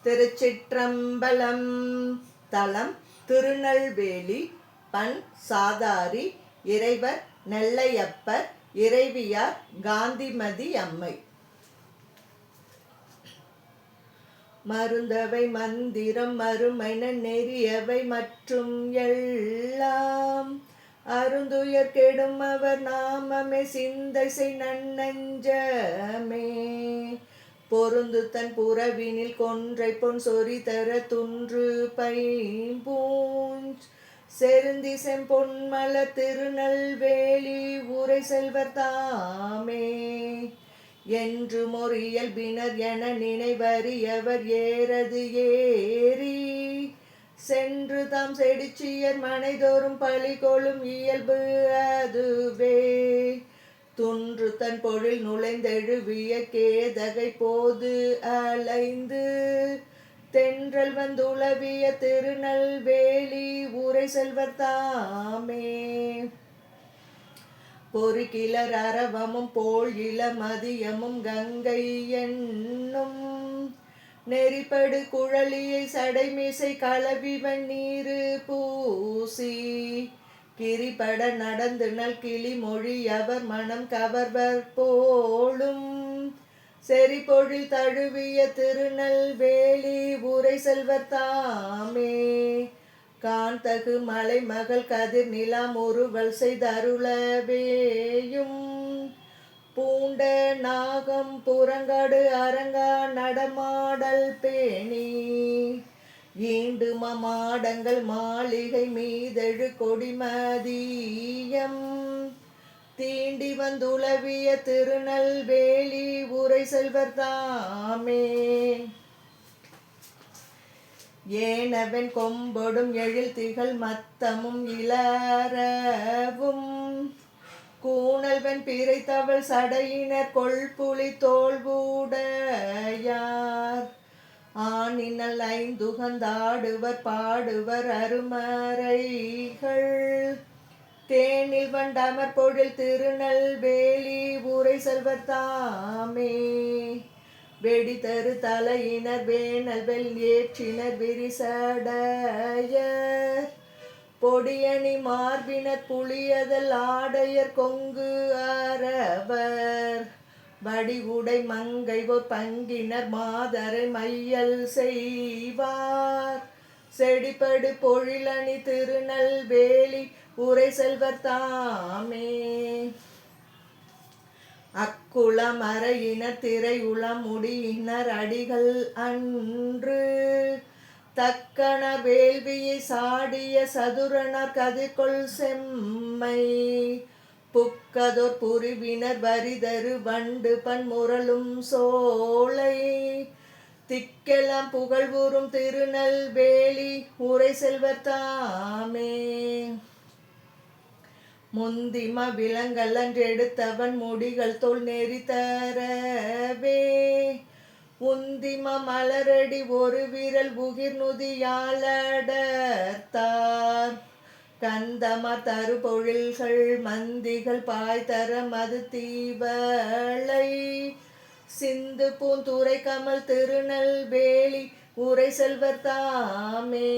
திருச்சிற்றம்பலம். தலம் திருநெல்வேலி. பண் சாதாரி. இறைவர் நெல்லையப்பர். இறைவியார் காந்திமதி அம்மை. மருந்தவை மந்திரம் மறுமைன நெறியவை மற்றும் எல்லாம் அருந்துயர் கெடும் அவர் நாமமே சிந்தை செய் நன்னெஞ்சமே. பொருந்து தன் புறவினில் கொன்றை பொன் சொறி தர துன்று பைம்பூஞ்ச் செருந்தி செம்பொன்மலர் திருநெல்வேலி உரை செல்வர் தாமே. என்று மொரு இயல்பினர் என நினைவறியவர் ஏறது ஏறி சென்று தாம் செடிச்சியர் மனைதோறும் பழிகொளும் இயல்பு அதுவே. துன்று தன் பொழில் நுழைந்தெழுவிய கேதகை போது அலைந்து தென்றல் வந்துளவிய திருநெல்வேலி உரை செல்வர் தாமே. பொறுகிலர் அரவமும் போல் இளமதியமும் கங்கை என்னும் நெறிப்படு குழலியை சடைமிசை களவிவன் நீரு பூசி கிரிபட நடந்து நல் கிளி மொழி அவர் மனம் கவர்வர் போலும் செறிபொழில் தழுவிய திருநெல்வேலி உரை செல்வர் தாமே. காண்தகு மலை மகள் கதிர் நிலாம் ஒருவல் செய்தருளவேயும் பூண்ட நாகம் புறங்காடு அரங்கா நடமாடல் பேணி ஈண்டு மாடங்கள் மாளிகை மீதெழு கொடிமதியம் தீண்டி வந்துளவிய திருநெல்வேலி உரை செல்வர் தாமே. ஏனவன் கொம்பொடும் எழில் திகழ் மத்தமும் இளரவும் கூணல்வன் பிறை தவள் சடையினர் கொள்புலி தோல்வுடையார் ஆனினல் ஐந்துகந்தாடுவர் பாடுவர் அருமறைகள் தேனில் வண்டமர் பொழில் திருநெல்வேலி உரை செல்வர் தாமே. வெடி தரு தலையினர் வேனல் வெல் ஏற்றினர் விரிசடையர் பொடியணி மார்பினர் புளியதல் ஆடையர் கொங்கு அரவர் வடிவுடை மங்கை ஓர் பங்கினர் மாதரை மையல் செய்வார் செடிபடு பொழிலணி திருநெல்வேலி உரை செல்வர் தாமே. அக்குளம் அறையினர் திரையுளம் முடியினர் அடிகள் அன்று தக்கணர் வேள்வியை சாடிய சதுரனர் கதிர்கொள் செம்மை புக்கதோர் புரிவினர் வரிதரு வண்டு பன்முரலும் சோலை திக்கெல்லாம் புகழ்வுறும் திருநெல்வேலி உரை செல்வர் தாமே. முந்திம விலங்கலன்றெடுத்தவன் முடிகள் தோல் நெறி தரவே உந்திம மலரடி ஒரு விரல் உகிர் நுதியாலடர்த்தார் கந்தமர் தரு பொழில்கள் மந்திகள் பாய்தர மது தீவளை சிந்து பூந்துரை கமல் திருநெல்வேலி உரை செல்வர் தாமே.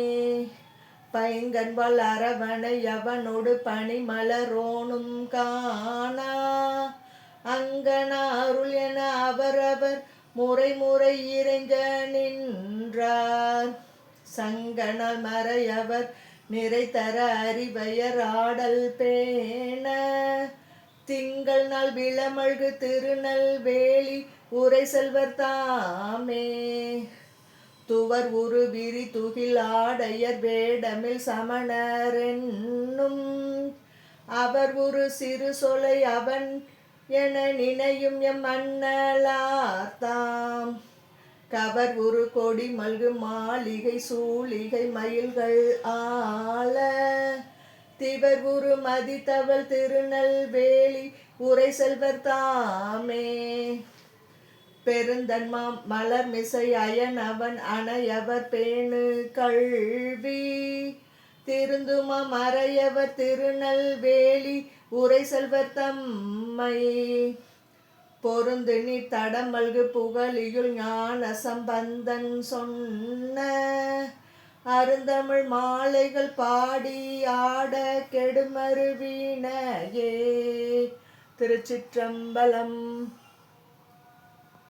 பைங்கண்வாள் அரவணை அவனோடு பனிமலரோனும் காணா அங்கனா அருள் என அவரவர் முறை முறை இறைஞ்ச நின்றார் சங்கனால் மறையவர் நிறை தர அறிவையர் ஆடல் பேண திங்கள் நாள் விளமழ்கு திருநெல்வேலி உரை செல்வர் தாமே. துவர் உரு விரி துகில் ஆடையர் வேடமில் சமணரென்னும் அவர் ஒரு சிறு சொலை அவன் என நினையும் எம் மன்னலார்தாம் கவர் உரு கொடி மல்கு மாளிகை சூளிகை மயில்கள் ஆள திவர் உரு மதித்தவள் திருநெல்வேலி உரை செல்வர் தாமே. பெருந்தன்மா மலர் மிசை அயன் அவன் அணையவர் பேணு கல்வி திருந்துமா மறையவர் திருநெல்வேலி உரை செல்வர் தம்மை. பொருந்து நீ தடமல்கு புகழியுள் ஞான சம்பந்தன் சொன்ன அருந்தமிழ் மாலைகள் பாடி ஆட கெடுமறு வீணையே. திருச்சிற்றம்பலம்.